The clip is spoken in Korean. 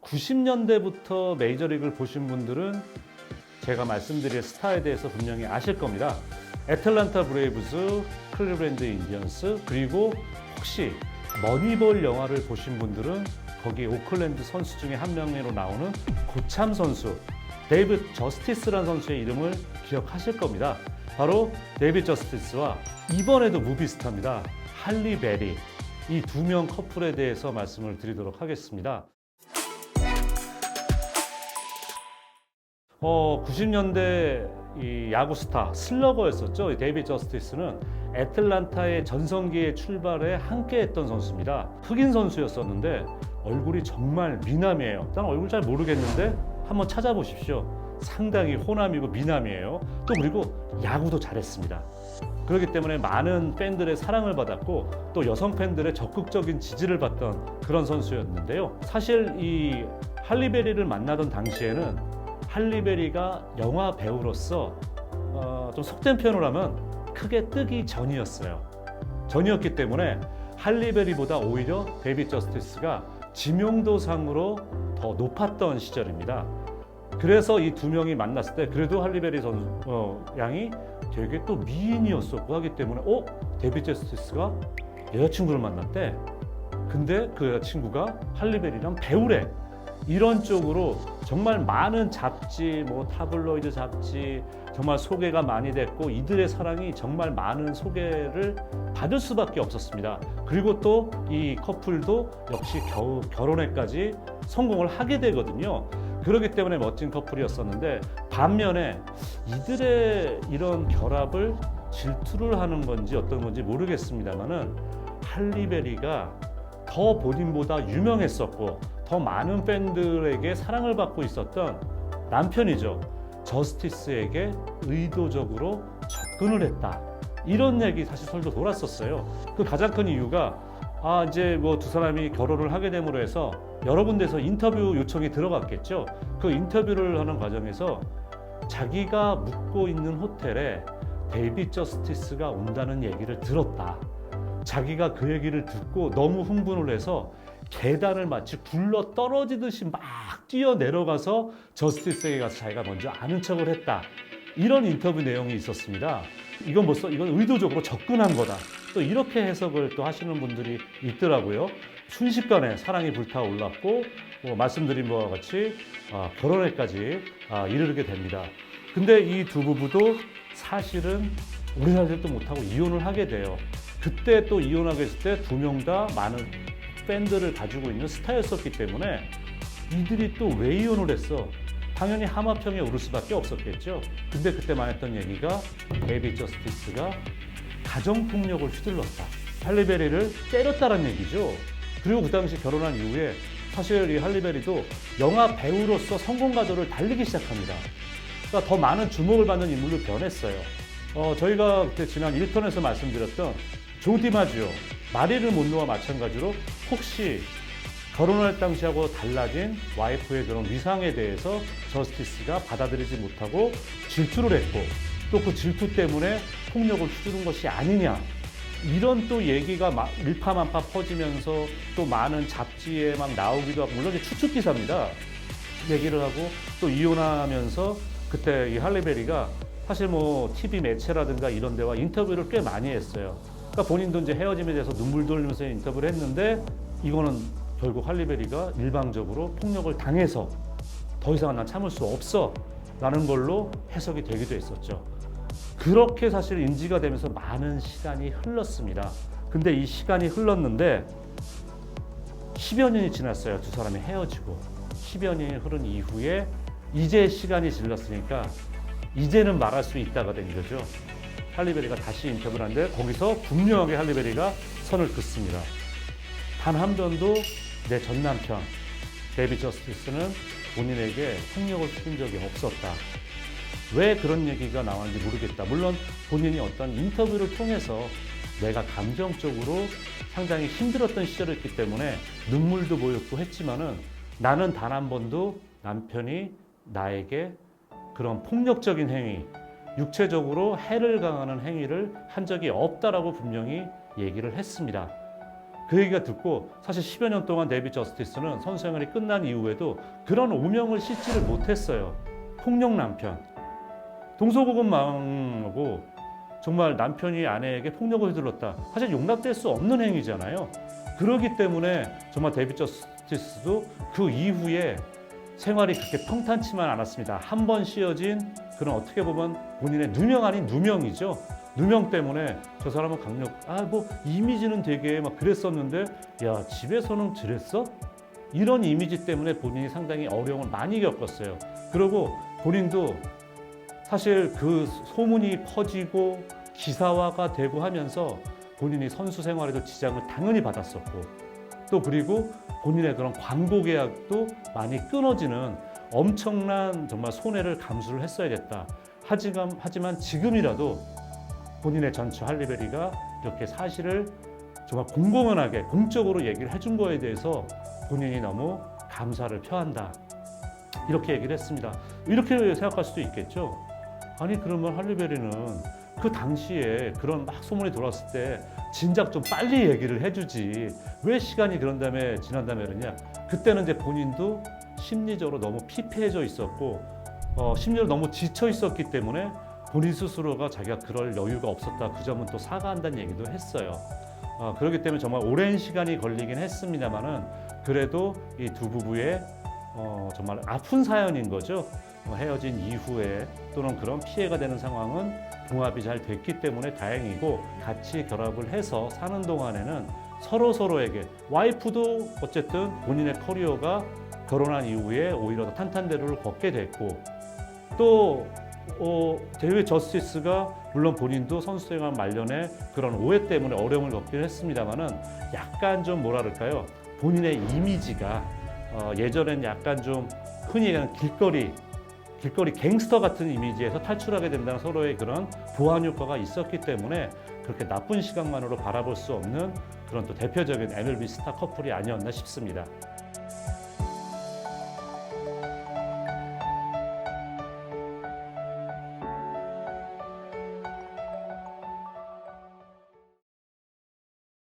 90년대부터 메이저리그를 보신 분들은 제가 말씀드릴 스타에 대해서 분명히 아실 겁니다. 애틀랜타 브레이브스, 클리브랜드 인디언스, 그리고 혹시 머니볼 영화를 보신 분들은 거기 오클랜드 선수 중에 한 명으로 나오는 고참 선수 데이빗 저스티스라는 선수의 이름을 기억하실 겁니다. 바로 데이빗 저스티스와 이번에도 무비스타입니다. 할리 베리, 이 두 명 커플에 대해서 말씀을 드리도록 하겠습니다. 90년대 이 야구 스타 슬러거였었죠. 데이빗 저스티스는 애틀란타의 전성기의 출발에 함께했던 선수입니다. 흑인 선수였었는데 얼굴이 정말 미남이에요. 난 얼굴 잘 모르겠는데 한번 찾아보십시오. 상당히 호남이고 미남이에요. 또 그리고 야구도 잘했습니다. 그렇기 때문에 많은 팬들의 사랑을 받았고 또 여성 팬들의 적극적인 지지를 받던 그런 선수였는데요. 사실 이 할리베리를 만나던 당시에는 할리베리가 영화 배우로서 좀 속된 표현을 하면 크게 뜨기 전이었어요. 전이었기 때문에 할리베리보다 오히려 데이빗 저스티스가 지명도상으로 더 높았던 시절입니다. 그래서 이 두 명이 만났을 때 그래도 할리베리 양이 되게 또 미인이었었고 하기 때문에 데이빗 저스티스가 여자친구를 만났대. 근데 그 여자친구가 할리베리랑 배우래. 이런 쪽으로 정말 많은 잡지, 타블로이드 잡지 정말 소개가 많이 됐고 이들의 사랑이 정말 많은 소개를 받을 수밖에 없었습니다. 그리고 또 이 커플도 역시 겨우 결혼에까지 성공을 하게 되거든요. 그렇기 때문에 멋진 커플이었었는데 반면에 이들의 이런 결합을 질투를 하는 건지 어떤 건지 모르겠습니다만은 할리베리가 더 본인보다 유명했었고 더 많은 팬들에게 사랑을 받고 있었던 남편이죠. 저스티스에게 의도적으로 접근을 했다. 이런 얘기 사실 설도 돌았었어요. 그 가장 큰 이유가 이제 두 사람이 결혼을 하게 됨으로 해서 여러 군데서 인터뷰 요청이 들어갔겠죠. 그 인터뷰를 하는 과정에서 자기가 묵고 있는 호텔에 데이빗 저스티스가 온다는 얘기를 들었다. 자기가 그 얘기를 듣고 너무 흥분을 해서 계단을 마치 굴러 떨어지듯이 막 뛰어 내려가서 저스티스에게 가서 자기가 먼저 아는 척을 했다. 이런 인터뷰 내용이 있었습니다. 이건 의도적으로 접근한 거다. 또 이렇게 해석을 또 하시는 분들이 있더라고요. 순식간에 사랑이 불타올랐고 말씀드린 바와 같이 결혼에까지 이르게 됩니다. 근데 이 두 부부도 사실은 오래 살지도 못하고 이혼을 하게 돼요. 그때 또 이혼하게 됐을 때 두 명 다 많은 팬들을 가지고 있는 스타였었기 때문에 이들이 또 왜 이혼을 했어? 당연히 함합형에 오를 수밖에 없었겠죠. 근데 그때 말했던 얘기가 데이빗 저스티스가 가정폭력을 휘둘렀다. 할리베리를 때렸다는 얘기죠. 그리고 그 당시 결혼한 이후에 사실 이 할리베리도 영화 배우로서 성공 가도를 달리기 시작합니다. 그러니까 더 많은 주목을 받는 인물로 변했어요. 저희가 그때 지난 1편에서 말씀드렸던 조 디마지오, 마릴린 몬로와 마찬가지로 혹시 결혼할 당시하고 달라진 와이프의 그런 위상에 대해서 저스티스가 받아들이지 못하고 질투를 했고 또 그 질투 때문에 폭력을 휘두른 것이 아니냐 이런 또 얘기가 일파만파 퍼지면서 또 많은 잡지에 막 나오기도 하고 물론 추측 기사입니다. 얘기를 하고 또 이혼하면서 그때 이 할리베리가 사실 TV 매체라든가 이런 데와 인터뷰를 꽤 많이 했어요. 그러니까 본인도 이제 헤어짐에 대해서 눈물 돌리면서 인터뷰를 했는데 이거는 결국 할리베리가 일방적으로 폭력을 당해서 더 이상은 난 참을 수 없어 라는 걸로 해석이 되기도 했었죠. 그렇게 사실 인지가 되면서 많은 시간이 흘렀습니다. 근데 이 시간이 흘렀는데 10여 년이 지났어요. 두 사람이 헤어지고 10여 년이 흐른 이후에 이제 시간이 질렀으니까 이제는 말할 수 있다가 된 거죠. 할리베리가 다시 인터뷰를 하는데 거기서 분명하게 할리베리가 선을 긋습니다. 단 한 번도 내 전 남편 데이빗 저스티스는 본인에게 폭력을 휘둔 적이 없었다. 왜 그런 얘기가 나왔는지 모르겠다. 물론 본인이 어떤 인터뷰를 통해서 내가 감정적으로 상당히 힘들었던 시절이었기 때문에 눈물도 보였고 했지만은 나는 단 한 번도 남편이 나에게 그런 폭력적인 행위, 육체적으로 해를 가하는 행위를 한 적이 없다라고 분명히 얘기를 했습니다. 그 얘기가 듣고 사실 10여 년 동안 데이빗 저스티스는 선수 생활이 끝난 이후에도 그런 오명을 씻지를 못했어요. 폭력 남편, 동서고금망하고 정말 남편이 아내에게 폭력을 휘둘렀다. 사실 용납될 수 없는 행위잖아요. 그렇기 때문에 정말 데이빗 저스티스도 그 이후에 생활이 그렇게 평탄치만 않았습니다. 한 번 씌어진 그런 어떻게 보면 본인의 누명 아닌 누명이죠. 누명 때문에 저 사람은 뭐 이미지는 되게 막 그랬었는데 야 집에서는 저랬어? 이런 이미지 때문에 본인이 상당히 어려움을 많이 겪었어요. 그리고 본인도 사실 그 소문이 퍼지고 기사화가 되고 하면서 본인이 선수 생활에도 지장을 당연히 받았었고 또 그리고 본인의 그런 광고 계약도 많이 끊어지는 엄청난 정말 손해를 감수를 했어야 됐다. 하지만 지금이라도 본인의 전처 할리베리가 이렇게 사실을 정말 공공연하게 공적으로 얘기를 해준 거에 대해서 본인이 너무 감사를 표한다. 이렇게 얘기를 했습니다. 이렇게 생각할 수도 있겠죠. 아니 그러면 할리베리는 그 당시에 그런 막 소문이 돌았을 때 진작 좀 빨리 얘기를 해주지 왜 시간이 지난 다음에 그러냐. 그때는 이제 본인도 심리적으로 너무 피폐해져 있었고 심리적으로 너무 지쳐 있었기 때문에 본인 스스로가 자기가 그럴 여유가 없었다. 그 점은 또 사과한다는 얘기도 했어요. 그렇기 때문에 정말 오랜 시간이 걸리긴 했습니다만은 그래도 이 두 부부의 정말 아픈 사연인 거죠. 헤어진 이후에 또는 그런 피해가 되는 상황은 봉합이 잘 됐기 때문에 다행이고 같이 결합을 해서 사는 동안에는 서로에게 와이프도 어쨌든 본인의 커리어가 결혼한 이후에 오히려 더 탄탄대로를 걷게 됐고 또 데이빗 저스티스가 물론 본인도 선수 생활 말년에 그런 오해 때문에 어려움을 겪긴 했습니다만은 약간 좀 뭐라 그럴까요? 본인의 이미지가 예전엔 약간 좀 흔히 얘기하는 길거리 갱스터 같은 이미지에서 탈출하게 된다는 서로의 그런 보완 효과가 있었기 때문에 그렇게 나쁜 시각만으로 바라볼 수 없는 그런 또 대표적인 MLB 스타 커플이 아니었나 싶습니다.